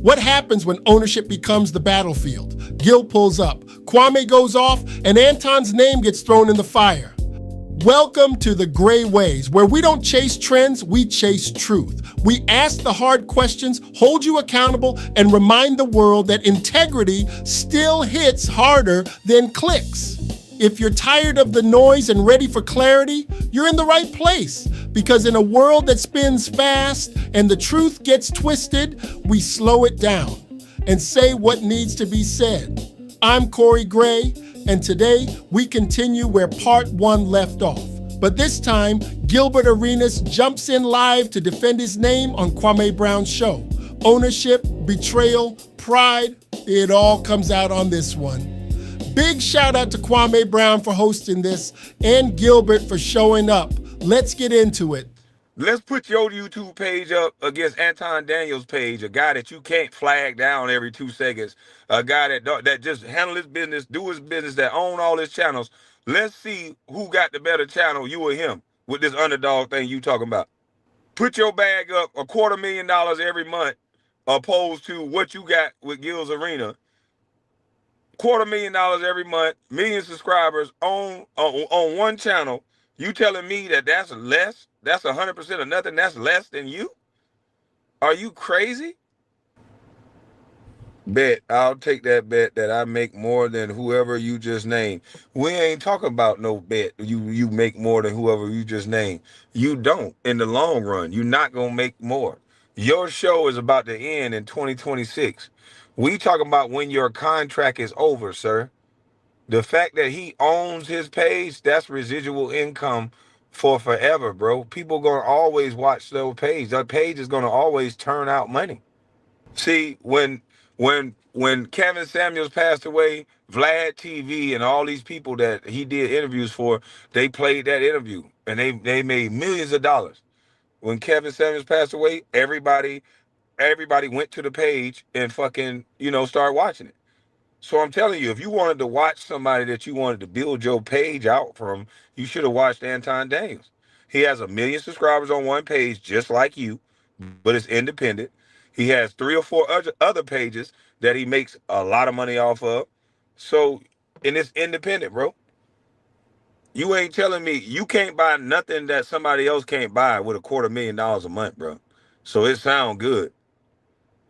What happens when ownership becomes the battlefield? Gil pulls up, Kwame goes off, and Anton's name gets thrown in the fire. Welcome to the Gray Ways, where we don't chase trends, we chase truth. We ask the hard questions, hold you accountable, and remind the world that integrity still hits harder than clicks. If you're tired of the noise and ready for clarity, you're in the right place. Because in a world that spins fast and the truth gets twisted, we slow it down and say what needs to be said. I'm Corey Gray, and today we continue where part one left off. But this time, Gilbert Arenas jumps in live to defend his name on Kwame Brown's show. Ownership, betrayal, pride, it all comes out on this one. Big shout out to Kwame Brown for hosting this and Gilbert for showing up. Let's get into it. Let's put your YouTube page up against Anton Daniels' page, a guy that you can't flag down every 2 seconds, a guy that just handle his business, do his business, that own all his channels. Let's see who got the better channel, you or him, with this underdog thing you talking about. Put your bag up $250,000 every month, opposed to what you got with Gil's Arena. $250,000 every month, million subscribers on one channel. You telling me that that's less? That's 100% of nothing. That's less than you? Are you crazy? Bet. I'll take that bet that I make more than whoever you just named. We ain't talking about no bet. You make more than whoever you just named. You don't in the long run. You're not going to make more. Your show is about to end in 2026. We talking about when your contract is over, sir. The fact that he owns his page, that's residual income for forever, bro. People going to always watch those pages. That page is going to always turn out money. See, when Kevin Samuels passed away, Vlad TV and all these people that he did interviews for, they played that interview and they made millions of dollars. When Kevin Samuels passed away, everybody went to the page and fucking, start watching it. So I'm telling you, if you wanted to watch somebody that you wanted to build your page out from, you should have watched Anton Daniels. He has 1 million subscribers on one page, just like you, but it's independent. He has 3 or 4 other pages that he makes a lot of money off of. So, and it's independent, bro. You ain't telling me you can't buy nothing that somebody else can't buy with $250,000 a month, bro. So it sounds good.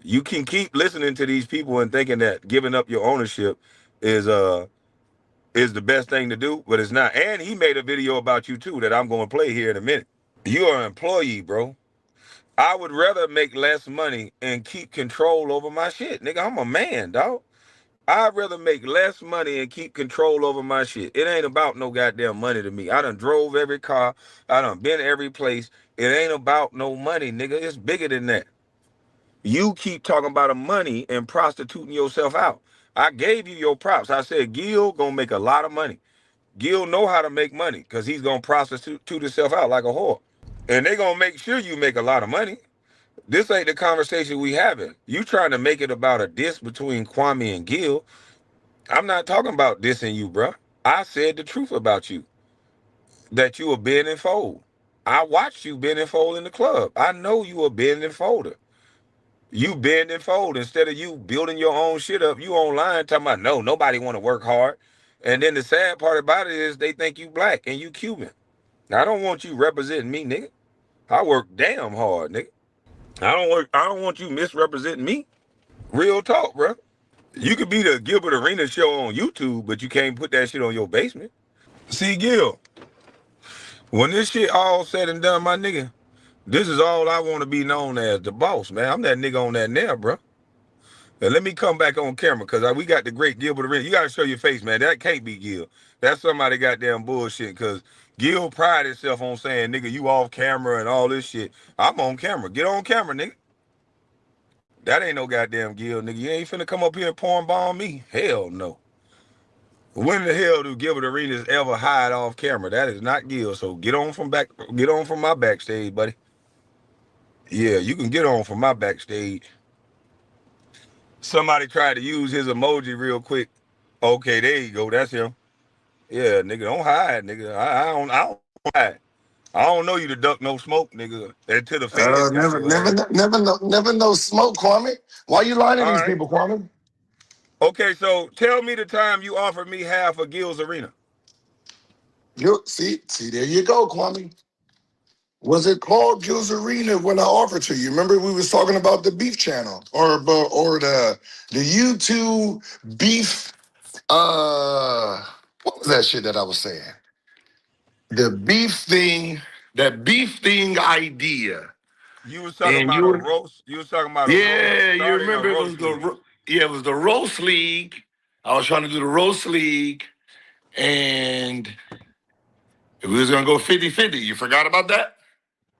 You can keep listening to these people and thinking that giving up your ownership is the best thing to do, but it's not. And he made a video about you too that I'm going to play here in a minute. You are an employee, bro. I would rather make less money and keep control over my shit. Nigga, I'm a man, dog. I'd rather make less money and keep control over my shit. It ain't about no goddamn money to me. I done drove every car. I done been every place. It ain't about no money, nigga. It's bigger than that. You keep talking about the money and prostituting yourself out. I gave you your props. I said, Gil gonna make a lot of money. Gil know how to make money because he's gonna prostitute himself out like a whore. And they gonna make sure you make a lot of money. This ain't the conversation we having. You trying to make it about a diss between Kwame and Gil. I'm not talking about dissing you, bro. I said the truth about you. That you a bend and fold. I watched you bend and fold in the club. I know you a bend and folder. You bend and fold. Instead of you building your own shit up, you online talking about, no, nobody want to work hard. And then the sad part about it is they think you black and you Cuban. I don't want you representing me, nigga. I work damn hard, nigga. I don't want you misrepresenting me. Real talk, bro. You could be the Gilbert Arenas show on YouTube, but you can't put that shit on your basement. See, Gil, when this shit all said and done, my nigga, this is all I want to be known as, the boss, man. I'm that nigga on that nail, bro. Now, let me come back on camera because we got the great Gilbert Arenas. You got to show your face, man. That can't be Gil. That's somebody goddamn bullshit because Gil pride himself on saying, nigga, you off camera and all this shit. I'm on camera. Get on camera, nigga. That ain't no goddamn Gil, nigga. You ain't finna come up here and porn bomb me. Hell no. When the hell do Gilbert Arenas ever hide off camera? That is not Gil. So get on from my backstage, buddy. Yeah, you can get on from my backstage. Somebody tried to use his emoji real quick. Okay, there you go. That's him. Yeah, nigga, don't hide, nigga. I don't hide. I don't know you to duck no smoke, nigga. Until the feds got Never, your ass. never know smoke, Kwame. Why you lying to All these right. people, Kwame? Okay, so tell me the time you offered me half of Gil's Arena. You see, there you go, Kwame. Was it called Gil's Arena when I offered to you? Remember we was talking about the beef channel or the YouTube beef. What was that shit that I was saying? The beef thing, that beef thing idea. You was talking And about you a were, roast. You was talking about a roast, yeah, you starting a remember it was roast league. it was the roast league. I was trying to do the roast league, and we was gonna go 50-50. You forgot about that?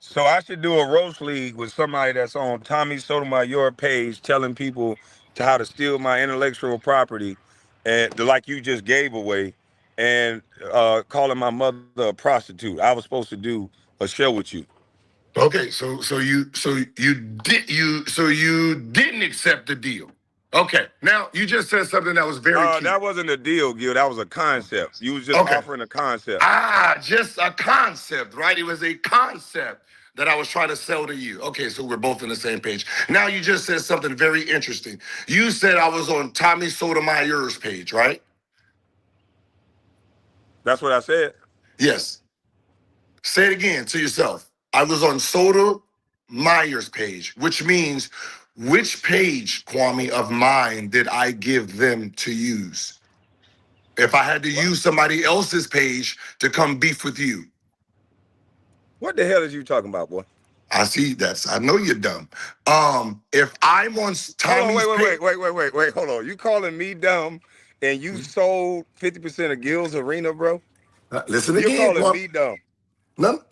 So I should do a roast league with somebody that's on Tommy Sotomayor page telling people to how to steal my intellectual property and like you just gave away and calling my mother a prostitute. I was supposed to do a show with you. Okay, so you didn't accept the deal. Okay, now you just said something that was very key. That wasn't a deal, Gil. That was a concept. You was just Okay, offering a concept. just a concept, right? It was a concept that I was trying to sell to you. Okay, so we're both on the same page. Now you just said something very interesting. You said I was on Tommy Sotomayor's page, right? That's what I said. Yes. Say it again to yourself. I was on Sotomayor's page, which means which page, Kwame, of mine did I give them to use? If I had to What? use somebody else's page to come beef with you. What the hell is you talking about, boy? I see that's I know you're dumb. If I'm on Hold on, Tommy's page, wait. Hold on. You calling me dumb and you sold 50% of Gil's Arena, bro? listen You're again, calling Kwame. me dumb. No,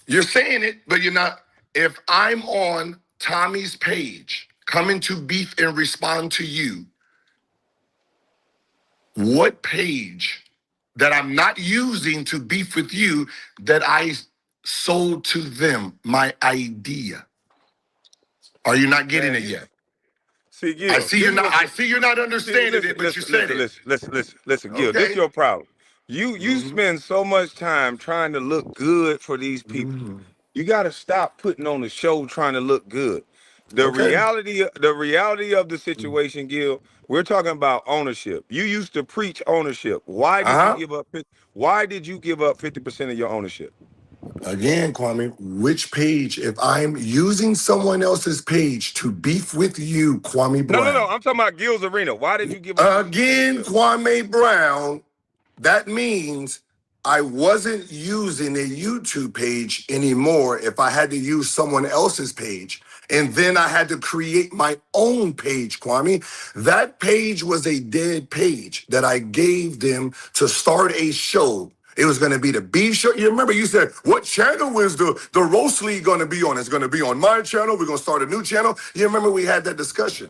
you're saying it, but you're not. If I'm on Tommy's page, coming to beef and respond to you, what page that I'm not using to beef with you that I sold to them my idea? Are you not getting Man, it you yet? see, I Gil, see this you're is not. what I you see you're not see. understanding it, but you said it. Listen, Gil. This Okay. your problem. You Mhm. spend so much time trying to look good for these people. Mhm. You got to stop putting on the show trying to look good. Okay. The reality of the situation, Gil. We're talking about ownership. You used to preach ownership. Why Uh did you huh. give up? Why did you give up 50% of your ownership? Again, Kwame, which page? If I'm using someone else's page to beef with you, Kwame No. Brown. I'm talking about Gil's Arena. Why did you give up 50% of Again, Gil? Kwame Brown. That means I wasn't using a YouTube page anymore if I had to use someone else's page. And then I had to create my own page, Kwame. That page was a dead page that I gave them to start a show. It was going to be the beef show. You remember you said, what channel is the roast league going to be on? It's going to be on my channel. We're going to start a new channel. You remember we had that discussion.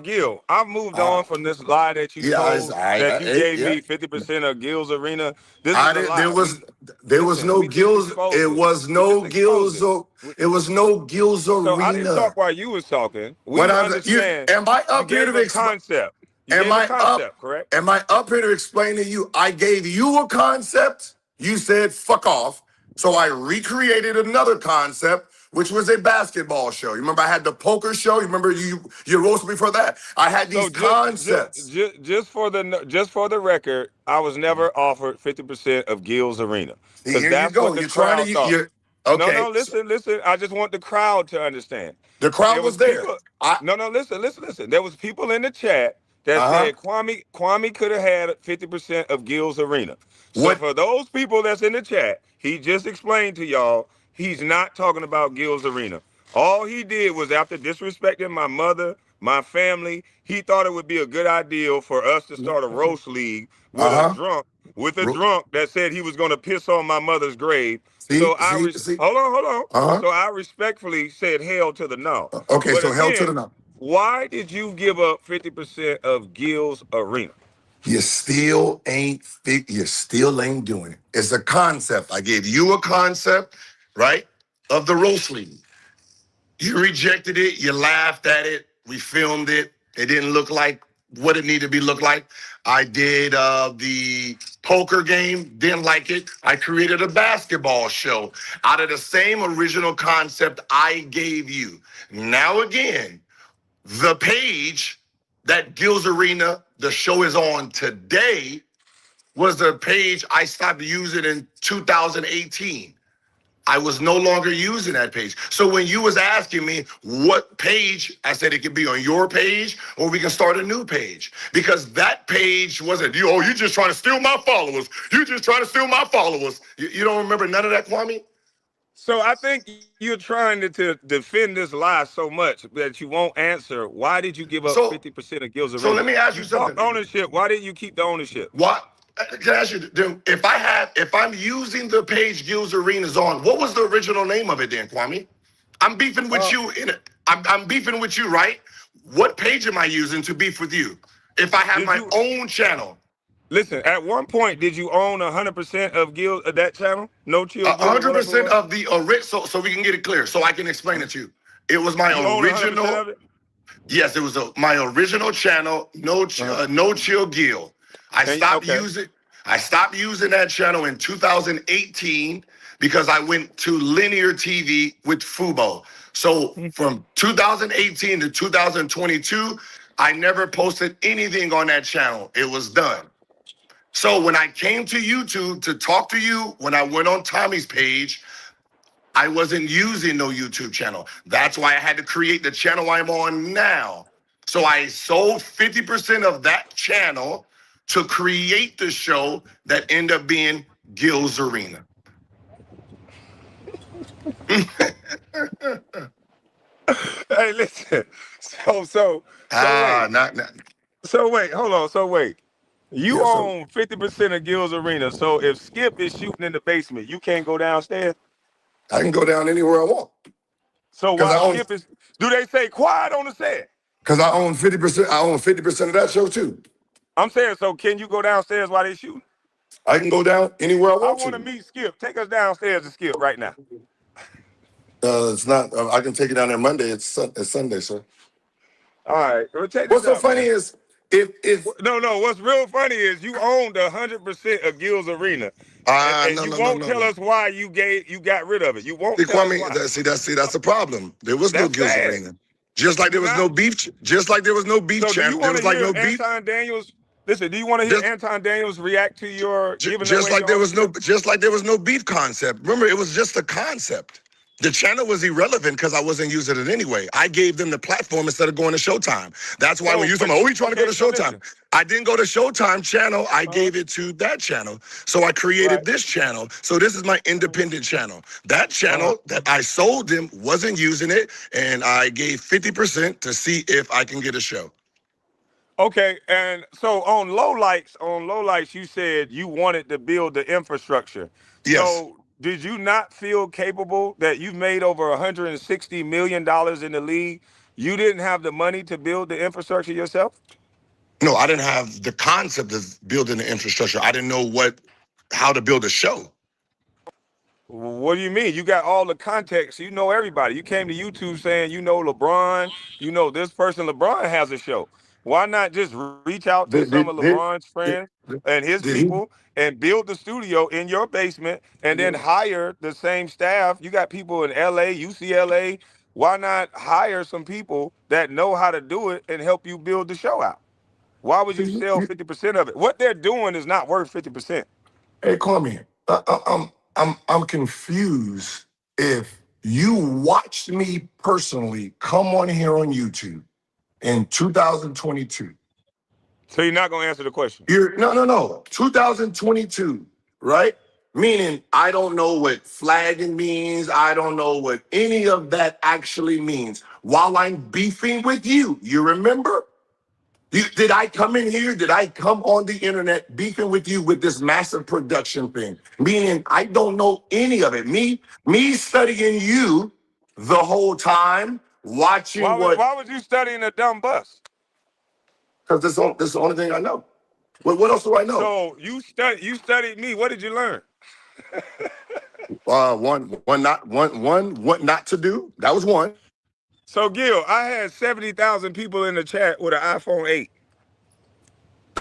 Gil, I've moved Uh, on from this lie that you yeah, told that you gave yeah. me 50% of Gil's Arena. This is I a did. lie. There was Listen, no we just Gills. exposed It it. was We no just exposed Gills. it. It was no Gills So I didn't talk Arena. while you was talking. What We I you understand am I you up here gave to a explain? concept. You Am gave a I up? concept, correct? Am I up here to explain to you? I gave you a concept. You said fuck off. So I recreated another concept, which was a basketball show. You remember I had the poker show. You remember you roasted me for that. I had So these concepts. just for the record, I was never offered 50% of Gil's Arena See, because here you that's what go. the You're trying to crowd thought. you're okay. No, So listen. I just want the crowd to understand. the crowd There was was there. people. I No, listen. There was people in the chat that uh-huh. said Kwame could have had 50% of Gil's Arena. So What for those people that's in the chat, he just explained to y'all he's not talking about Gil's Arena. All he did was after disrespecting my mother, my family, he thought it would be a good idea for us to start a roast league uh-huh. with a drunk that said he was going to piss on my mother's grave. See, see, see. Hold on. Uh-huh. So I respectfully said hell to the no. Okay, But so hell to the again, no. why did you give up 50% of Gil's Arena? You still ain't doing it. It's a concept. I gave you a concept, right? Of the roast league. You rejected it, you laughed at it, we filmed it. It didn't look like what it needed to be look like. I did the poker game, didn't like it. I created a basketball show out of the same original concept I gave you. Now again, the page that Gil's Arena, the show is on today, was the page I stopped using in 2018. I was no longer using that page. So when you was asking me what page, I said it could be on your page or we can start a new page. Because that page wasn't, you just trying to steal my followers. You just trying to steal my followers. You don't remember none of that, Kwame? So I think you're trying to defend this lie so much that you won't answer. Why did you give up So 50% of Gil's Arena? so let me ask you bought something. ownership. Why didn't you keep the ownership? What? Can I ask you, if I'm using the page Gil's Arenas on, what was the original name of it then, Kwame? I'm beefing with you in it. I'm beefing with you, right? What page am I using to beef with you? If I have my own channel. Listen, at one point, did you own 100% of Gil that channel? No Chill Gil, 100% of the original, so we can get it clear, so I can explain it to you. It was my original. Of it? Yes, it was my original channel, No Chill Gil. I stopped using that channel in 2018 because I went to linear TV with Fubo. So from 2018 to 2022, I never posted anything on that channel. It was done. So when I came to YouTube to talk to you, when I went on Tommy's page, I wasn't using no YouTube channel. That's why I had to create the channel I'm on now. So I sold 50% of that channel to create the show that ended up being Gil's Arena. Hey, listen. So wait, hold on. So wait. You own 50% of Gil's Arena. So if Skip is shooting in the basement, you can't go downstairs? I can go down anywhere I want. So why Skip is, do they say quiet on the set? Because I own 50%. I own 50% of that show too. I'm saying, so can you go downstairs while they shooting? I can go down anywhere I want to. I want to meet Skip. Take us downstairs to Skip right now. It's not. I can take it down there Monday. It's Sunday, sir. All right. Well, what's so funny is if no. What's real funny is you owned 100% of Gil's Arena, and you won't tell us why you got rid of it. You won't tell us why. See, that's the problem. There was no Gil's Arena. Just like there was no beef. Just like there was no beef channel. There was like no beef. Anton Daniels. Listen, do you want to hear Anton Daniels react to your just like there was no beef concept? Remember, it was just a concept. The channel was irrelevant because I wasn't using it anyway. I gave them the platform instead of going to Showtime. That's why when you say, "Oh, we trying to go to Showtime," I didn't go to Showtime channel. I gave it to that channel. So I created this channel. So this is my independent channel. That channel that I sold them wasn't using it, and I gave 50% to see if I can get a show. Okay, and so on lowlights, you said you wanted to build the infrastructure. Yes. So did you not feel capable that you've made over $160 million in the league? You didn't have the money to build the infrastructure yourself? No, I didn't have the concept of building the infrastructure. I didn't know how to build a show. What do you mean? You got all the context. You know everybody. You came to YouTube saying you know LeBron. You know this person. LeBron has a show. Why not just reach out to some of LeBron's friends and his people and build the studio in your basement and then hire the same staff? You got people in LA, UCLA. Why not hire some people that know how to do it and help you build the show out? Why would you sell 50% of it? What they're doing is not worth 50%. Hey, Kwame, I'm confused. If you watched me personally come on here on YouTube in 2022. So you're not gonna answer the question? No. 2022, right? Meaning I don't know what flagging means. I don't know what any of that actually means. While I'm beefing with you, you remember? Did I come in here? Did I come on the internet beefing with you with this massive production thing? Meaning I don't know any of it. Me studying you the whole time, watching Why was you studying a dumb bus? Because this is the only thing I know. What else do I know? So you studied me. What did you learn? What not to do. That was one. So Gil, I had 70,000 people in the chat with an iPhone 8.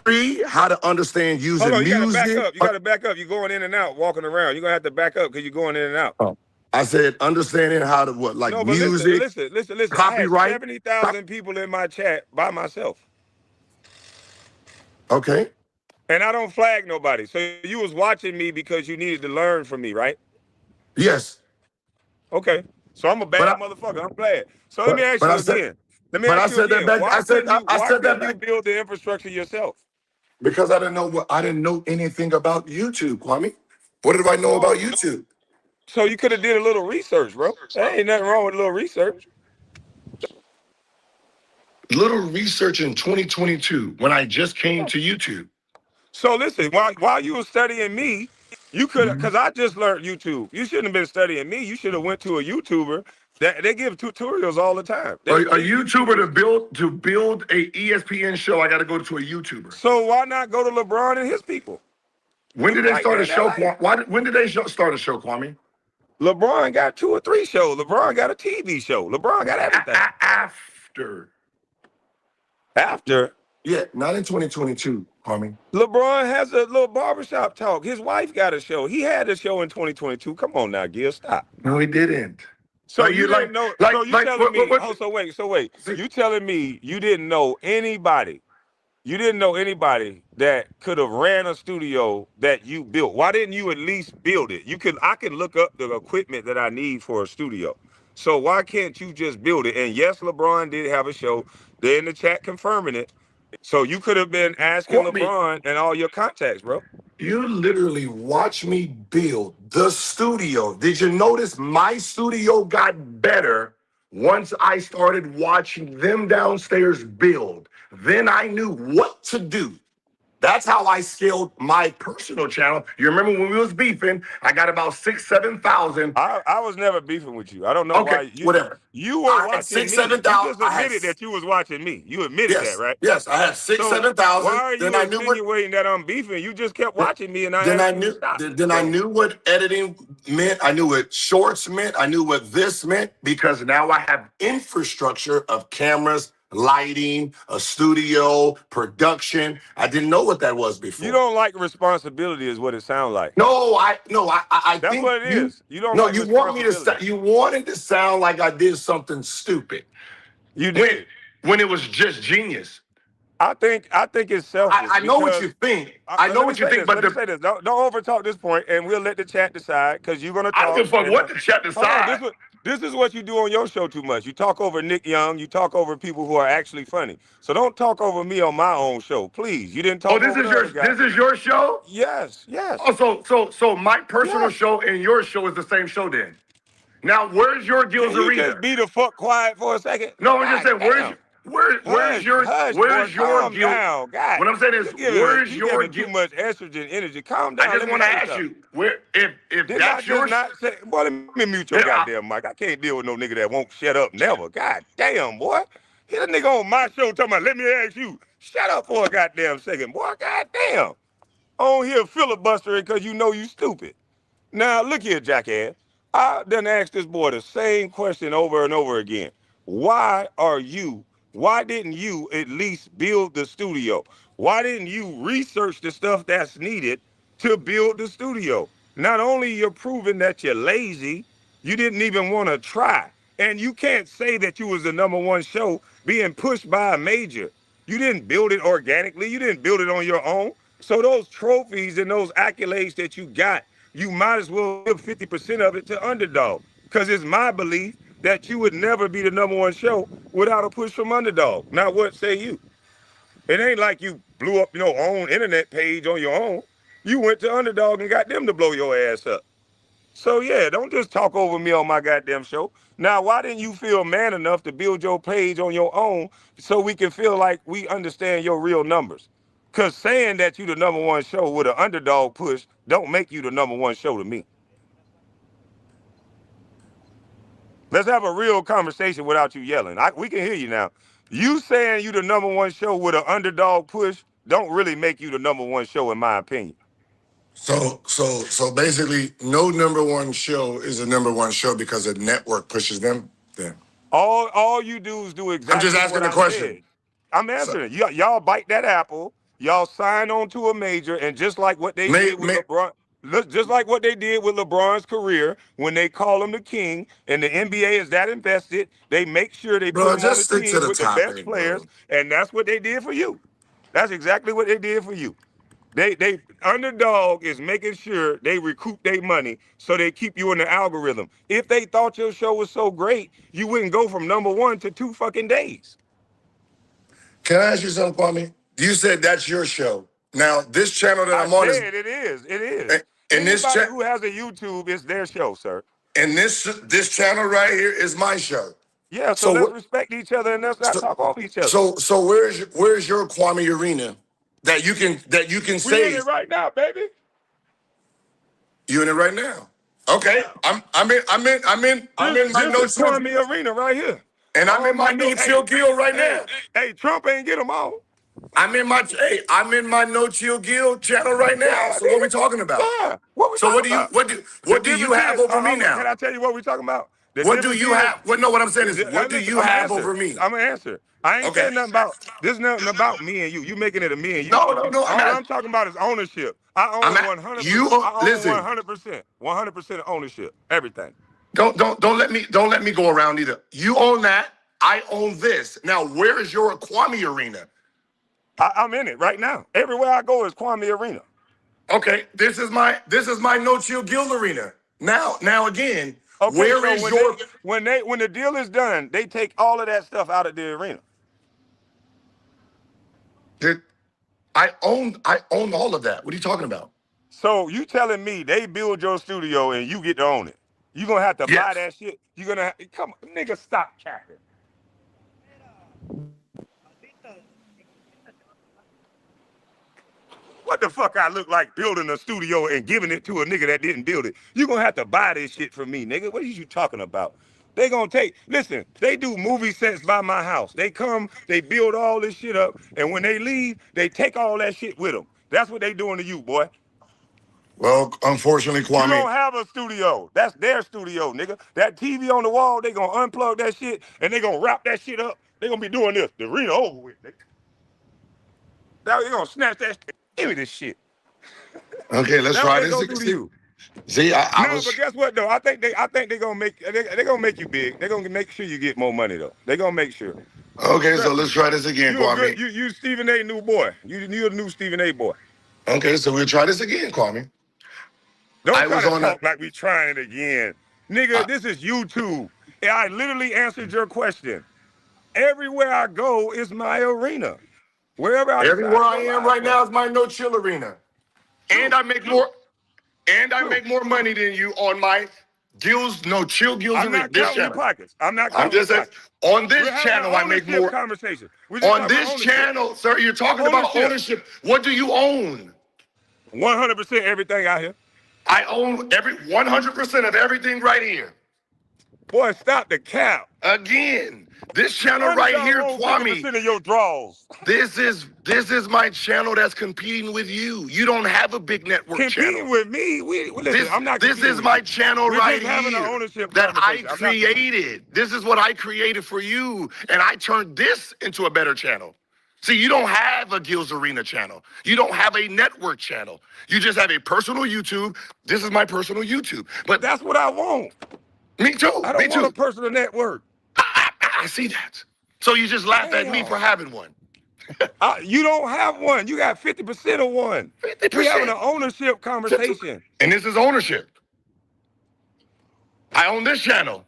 3, how to understand Hold using on, you gotta back music. up. You gotta back up. You're going in and out, walking around. You're gonna have to back up because you're going in and out. I said understanding how to what, like No, but listen, music, listen. I had copyright. 70,000 people in my chat by myself. Okay. And I don't flag nobody. So you was watching me because you needed to learn from me, right? Yes. Okay. So I'm a But bad motherfucker. I'm glad. So let me ask but you I said again. Let me but I ask you said that again. back. I said Why that couldn't you back build the infrastructure yourself? because I didn't know anything about YouTube, Kwame. What did I know about No. YouTube? So you could have did a little research, bro. There ain't nothing wrong with a little research. Little research in 2022 when I just came to YouTube. So listen, while you were studying me, you could, because I just learned YouTube. You shouldn't have been studying me. You should have went to a YouTuber that they give tutorials all the time. A YouTuber to build a ESPN show, I got to go to a YouTuber. So why not go to LeBron and his people? When did they right start a there in show? LA. When did they start a show, Kwame? LeBron got 2 or 3 shows. LeBron got a TV show. LeBron got everything. After. Yeah, not in 2022, Kwame. LeBron has a little barbershop talk. His wife got a show. He had a show in 2022. Come on now, Gil, stop. No, he didn't. So you didn't know. So you telling me? So wait. You telling me you didn't know anybody? You didn't know anybody that could have ran a studio that you built. Why didn't you at least build it? I can look up the equipment that I need for a studio. So why can't you just build it? And yes, LeBron did have a show. They're in the chat confirming it. So you could have been asking LeBron and all your contacts, bro. You literally watched me build the studio. Did you notice my studio got better once I started watching them downstairs build? Then I knew what to do. That's how I scaled my personal channel. You remember when we was beefing, I got about 6,000, 7,000. I was never beefing with you. I don't know why. Whatever. You were watching 6,000, me. 7,000. You just admitted that you was watching me. You admitted that, right? Yes, I had 6,000, 7,000. Why are you insinuating that I'm beefing? You just kept watching me, and I asked you to stop. Then I knew what editing meant. I knew what shorts meant. I knew what this meant because now I have infrastructure of cameras, lighting, a studio, production. I didn't know what that was before. You don't like responsibility, is what it sounds like. No, I That's think what it is. You don't. No, like you want me to. You wanted to sound like I did something stupid. You did when it was just genius. I think it's selfish. I know what you think. I know what you think, but let me say this. Don't overtalk this point, and we'll let the chat decide because you're gonna talk. I don't give a fuck what the chat decide. This is what you do on your show too much. You talk over Nick Young. You talk over people who are actually funny. So don't talk over me on my own show, please. You didn't talk. This is your show. Yes. Oh, so my personal show and your show is the same show then. Now, where's your Gilbert Arenas? You just be the fuck quiet for a second. No, I'm just saying, where's your Gilbert? Down, God. What I'm saying is, where's your too much estrogen energy? Calm down. I just want to ask you, if that's your boy, let me mute your goddamn mic. I can't deal with no nigga that won't shut up never. God damn, boy. Hit a nigga on my show talking about, let me ask you. Shut up for a goddamn second, boy. God damn. On here filibustering because you know you stupid. Now, look here, jackass. I done asked this boy the same question over and over again. Why didn't you at least build the studio? Why didn't you research the stuff that's needed to build the studio? Not only you're proving that you're lazy, you didn't even want to try. And you can't say that you was the #1 show being pushed by a major. You didn't build it organically. You didn't build it on your own. So those trophies and those accolades that you got, you might as well give 50% of it to Underdog. Because it's my belief that you would never be the #1 show without a push from Underdog. Now, what say you? It ain't like you blew up your own internet page on your own. You went to Underdog and got them to blow your ass up. So, yeah, don't just talk over me on my goddamn show. Now, why didn't you feel man enough to build your page on your own so we can feel like we understand your real numbers? Because saying that you the #1 show with an Underdog push don't make you the #1 show to me. Let's have a real conversation without you yelling. We can hear you now. You saying you the #1 show with an Underdog push don't really make you the #1 show in my opinion. So basically, no #1 show is a #1 show because a network pushes them. Then all you do is do exactly. I'm just asking what a question. I'm answering. Y'all bite that apple Y'all signed on to a major, and just like what they May, did with may, LeBron, just like what they did with LeBron's career, when they call him the king, and the NBA is that invested, they make sure they put bro, him on just the stick to team the with the best topic, players, bro. and that's what they did for you. That's exactly what they did for you. They underdog is making sure they recoup their money so they keep you in the algorithm. If they thought your show was so great, you wouldn't go from #1 to 2 fucking days. Can I ask you something, Kwame? You said that's your show. Now, this channel that I I'm on is said it is. It is. in this Anybody chat. who has a YouTube, it's their show, sir. And this channel right here is my show. Yeah, so So let's what? respect each other and let's not So talk over each other. so where's your Kwame Arena that you can We in say it right now, baby. you in it right now? Okay, Yeah. I'm in my This no is chill, Kwame Arena right here. and I'm All in my my no niggas. chill guild right Hey, now. hey, Trump ain't get them all. I'm in my no chill guild channel right now. Yeah, So what we nigga. talking about? Yeah. What we So talking about? The what do you difference have is, over me can now? I tell you what we talking about? The What do difference you is, have? What no, what I'm saying is what do listen, you I'm gonna have answer. over me? I'm gonna answer. I ain't Okay. saying nothing about this. Nothing about me and you. You making it a me and you No, shit. no, no. All I'm talking about is ownership. I I'm own at 100%. you. I own Listen. 100%. 100% of ownership. Everything. Don't let me go around either. You own that. I own this. Now, where is your Kwame Arena? I'm in it right now. Everywhere I go is Kwame Arena. Okay, this is my No Chill Guild Arena. Now again, Okay, where so is your when the deal is done, they take all of that stuff out of the arena. did I own all of that. What are you talking about? So you telling me they build your studio and you get to own it? You gonna have to buy Yes. that shit. You gonna come, nigga, stop capping. What the fuck I look like building a studio and giving it to a nigga that didn't build it? You gonna have to buy this shit from me, nigga. What are you talking about? They gonna listen, they do movie sets by my house. They come, they build all this shit up, and when they leave, they take all that shit with them. That's what they doing to you, boy. Well, unfortunately, You Kwame. don't have a studio. That's their studio, nigga. That TV on the wall, they gonna unplug that shit and they gonna wrap that shit up. They gonna be doing this. The arena over with, nigga. They gonna snatch that shit. Give me this shit. Okay, let's That's what try they this. gonna do to you. See, I No, but was guess what though? I think they gonna make you big. They gonna make sure you get more money though. They gonna make sure. okay. So Trust let's me. try this again, You a good Kwame. you Stephen A. new boy. You a new Stephen A. boy. Okay, so we'll try this again, Kwame. Don't I try was to on a talk like we trying it again. Nigga, I, this is YouTube. And I literally answered your question. Everywhere I go is my arena. Wherever I decide everywhere to I go am live right from. now is my No Chill Arena, and True, true, I true. make more money than you on my Gills No Chill Gills I'm Arena. not This counting your channel. pockets. I'm not I'm counting your just saying, pockets. on We're this having an channel I make ownership more. conversation. We're just On talking about this ownership. channel, sir, you're talking about Ownership. ownership. What do you own? 100% everything out here. I own every 100% of everything right here. Boy, stop the cap. Again, this channel right Underdog here, owns Kwame. 50% of your draws. This is my channel that's competing with you. You don't have a big network channel. Competing with me. Listen, I'm not This competing is with my you. channel We're right just having an here ownership that I conversation. I'm not competing. created. This is what I created for you, and I turned this into a better channel. See, you don't have a Gills Arena channel. You don't have a network channel. You just have a personal YouTube. This is my personal YouTube. But That's what I want. me too. I Me don't want a too. personal network. I see that. So you just laugh at me Damn. for having one. You don't have one. You got 50% of one. We having 50%. an ownership conversation. And this is ownership. I own this channel.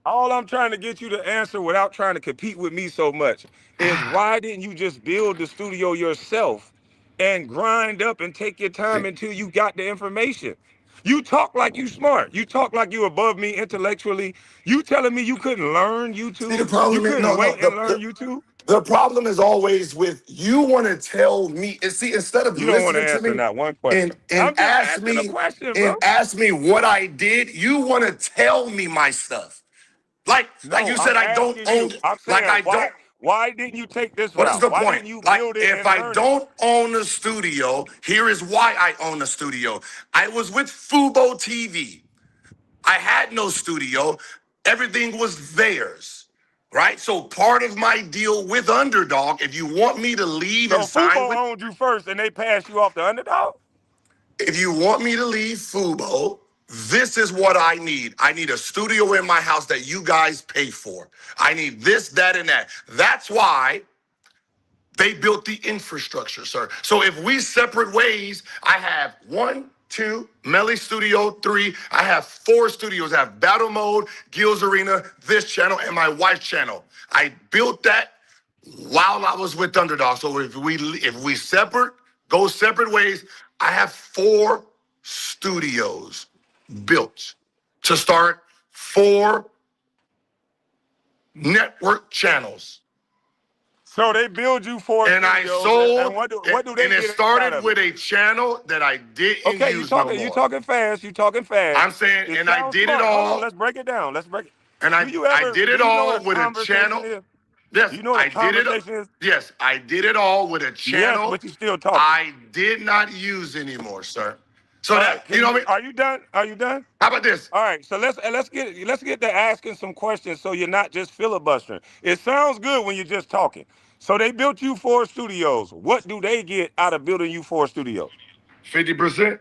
All I'm trying to get you to answer without trying to compete with me so much is why didn't you just build the studio yourself and grind up and take your time until you got the information? You talk like you smart. You talk like you above me intellectually. You telling me you couldn't learn See, the YouTube? You problem is couldn't no. wait and learn YouTube? The problem is always with you want to tell me. And see, instead of You don't want to listening to answer me not one question. and I'm just asking a question, bro. ask me what I did, you want to tell me my stuff. Like No, you I'm said, I don't asking own. you. I'm Like saying I don't. why didn't you take this What is route? the Why point? didn't you Like, build it if and I learn it? don't own a studio, here is why I own a studio. I was with Fubo TV. I had no studio. Everything was theirs. right? So part of my deal with Underdog, if you want me to leave and So sign Fubo with, owned you first, and they passed you off to Underdog. if you want me to leave Fubo, this is what I need. I need a studio in my house that you guys pay for. I need this, that, and that. That's why they built the infrastructure, sir. So if we separate ways, I have 1, 2, Melly Studio 3. I have 4 studios. I have Battle Mode, Gil's Arena, this channel, and my wife's channel. I built that while I was with Underdog. So if we go separate ways, I have 4 studios built to start 4 network channels. So they build you 4 And I studios, sold, and what do they and it get out started of with it? a channel that I didn't Okay, use no you more. talking fast. You talking fast. I'm saying, It and I sounds did it smart. Hold on, all, let's break it down. Let's break it. and I did Do it you know what all a with a conversation channel. is? Yes, Do you know what I a did it. conversation is? Yes, I did it all with a Yes, channel but you still talking. I did not use anymore, sir. So All that, right, you know what I mean? are you done? Are you done? How about this? All right, so let's get to asking some questions so you're not just filibustering. It sounds good when you're just talking. So they built you 4 studios. What do they get out of building you 4 studios? 50%?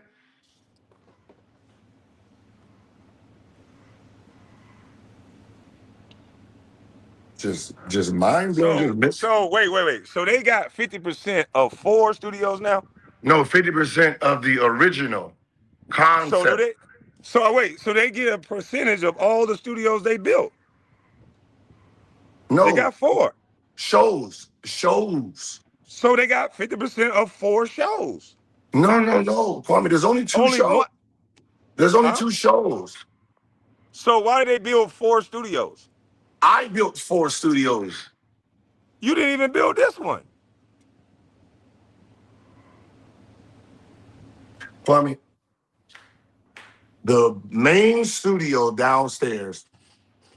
Just mind blowing. So wait. So they got 50% of 4 studios now? No, 50% of the original So do concept. they so they get a percentage of all the studios they built. They No, got 4. shows. So they got 50% of 4 shows. No. Kwame, there's only 2 Only shows. one, There's only huh? 2 shows. So why did they build 4 studios? I built 4 studios. You didn't even build this one. Kwame, the main studio downstairs,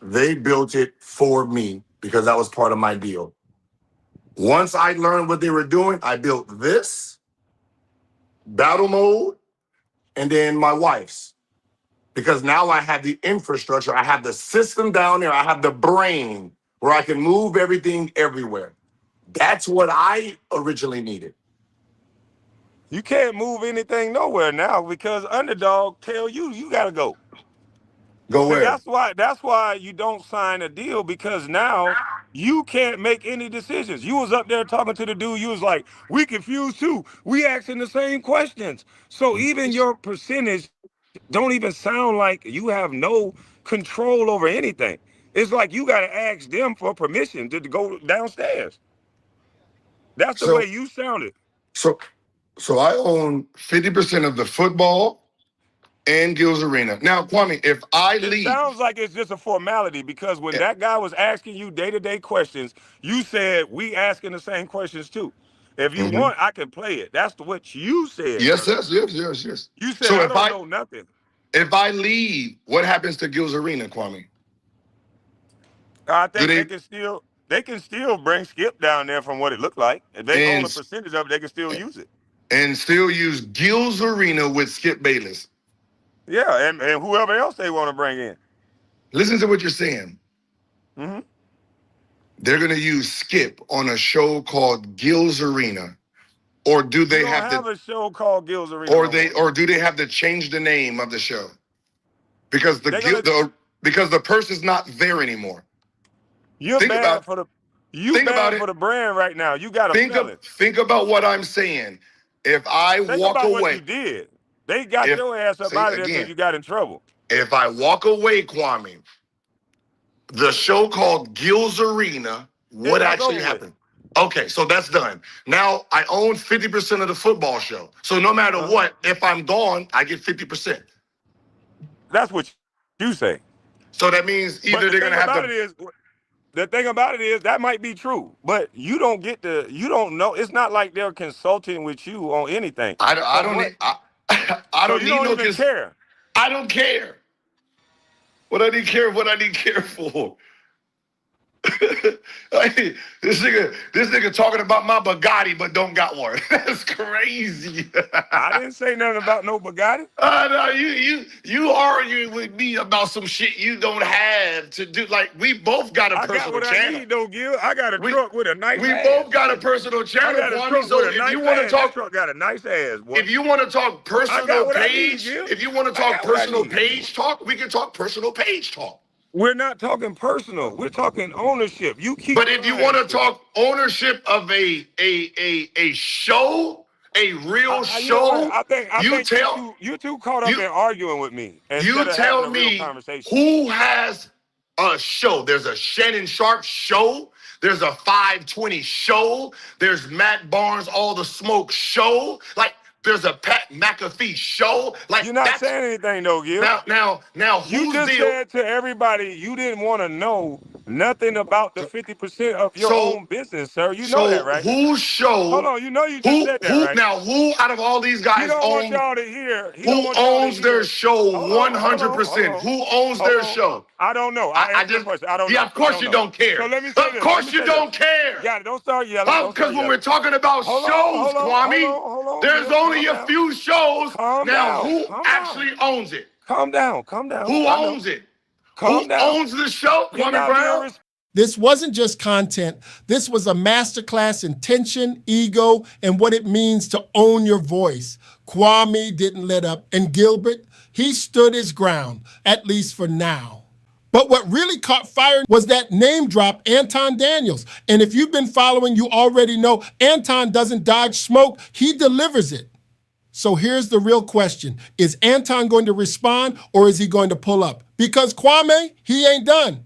they built it for me because that was part of my deal. Once I learned what they were doing, I built this, battle mode, and then my wife's. Because now I have the infrastructure, I have the system down there, I have the brain where I can move everything everywhere. That's what I originally needed. You can't move anything nowhere now because Underdog tell you gotta go. Go See, where? that's why you don't sign a deal, because now you can't make any decisions. You was up there talking to the dude, you was like, we confused too. We asking the same questions. So even your percentage don't even sound like you have no control over anything. It's like you gotta ask them for permission to go downstairs. That's the way So you sounded. so so I own 50% of the football and Gil's Arena. Now, Kwame, if I It leave, sounds like it's just a formality, because when that guy was asking you day-to-day questions, you said we asking the same questions too. If you Mhm. want, I can play it. That's what you said, Yes, sir. yes. You said So I don't know nothing. if I leave, what happens to Gil's Arena, Kwame? I Do think they they can still bring Skip down there from what it looked like. If they own a and percentage of it, they can still use it. and still use Gil's Arena with Skip Bayless? Yeah, and whoever else they want to bring in. Listen to what you're saying. Mm-hmm. They're gonna use Skip on a show called Gil's Arena, or do You they don't have have to, a show called Gil's Arena no more. or do they have to change the name of the show because They're gonna because the person's not there anymore? you're Think about bad for the you think about bad for it. the brand right now. You got a felon. Think about what I'm saying. If I Think walk about what away, you did. They got if your ass up say out of there because again, you got in trouble. if I walk away, Kwame, the show called Gil's Arena, what That's actually over with. happened? Okay, so that's done. Now I own 50% of the football show. So no matter Uh-huh. what, if I'm gone, I get 50%. That's what you say. So that means But either they're gonna have to. the thing about it is that might be true, but you don't get to, you don't know. It's not like they're consulting with you on anything. I From don't what? need. I So don't you need don't no. even care. I don't care. What I need care. What I need care for. Like, this nigga talking about my Bugatti, but don't got one. That's crazy. I didn't say nothing about no Bugatti. No, you arguing with me about some shit you don't have to do. Like, we both got a I got personal what channel. I need though, Gil. I got a truck with a nice We ass. both got a personal I channel, got a Kwame. truck So with a if nice you want to ass. talk, That truck got a nice ass, boy. if you want to talk I got personal what I need, page, Gil. if you want to I talk got what I personal need. page talk, we can talk personal page talk. We're not talking personal. We're talking ownership. You keep. But if you want to talk ownership of a show, a real you know what? show, I think you're too caught up you in arguing with me instead you of having tell a real me conversation. who has a show. There's a Shannon Sharp show. There's a 520 show. There's Matt Barnes, All the Smoke show. Like, there's a Pat McAfee show. Like, You're not that's saying anything though, Gil. now You who's just deal? said to everybody you didn't want to know nothing about the 50% of your So own business, sir. You know that, right? whose show? Hold on, you know you just said that, right? Now who out of all these He guys don't want own? y'all to hear. He Who don't want y'all to owns their hear. show Hold on, 100%? Who owns hold their on. show? I don't know. I answered the question. I don't know. Yeah, of course I you know. don't care. So let me say Of this. course you don't care. Yeah, don't start yelling. Because when we're talking about shows, Kwame, Hold on, there's Gil. only Calm a down. few shows. Calm Now, down. who Calm actually owns it? Calm down. Calm down. Who I know. owns it? Calm Who down. owns the show? You're Kwame not being Brown? This wasn't just content. This was a masterclass in tension, ego, and what it means to own your voice. Kwame didn't let up. And Gilbert, he stood his ground, at least for now. But what really caught fire was that name drop, Anton Daniels. And if you've been following, you already know Anton doesn't dodge smoke, he delivers it. So here's the real question. Is Anton going to respond or is he going to pull up? Because Kwame, he ain't done.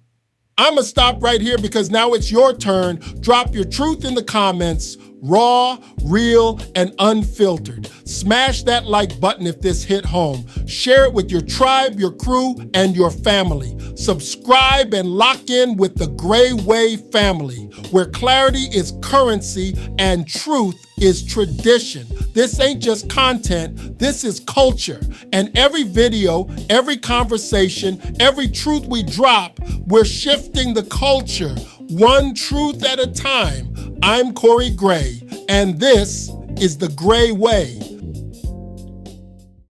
I'm going to stop right here because now it's your turn. Drop your truth in the comments, raw, real, and unfiltered. Smash that like button if this hit home. Share it with your tribe, your crew, and your family. Subscribe and lock in with the Gray Wave family, where clarity is currency and truth is tradition. This ain't just content, this is culture. And every video, every conversation, every truth we drop, we're shifting the culture, one truth at a time. I'm Corey Gray, and this is the Gray Way.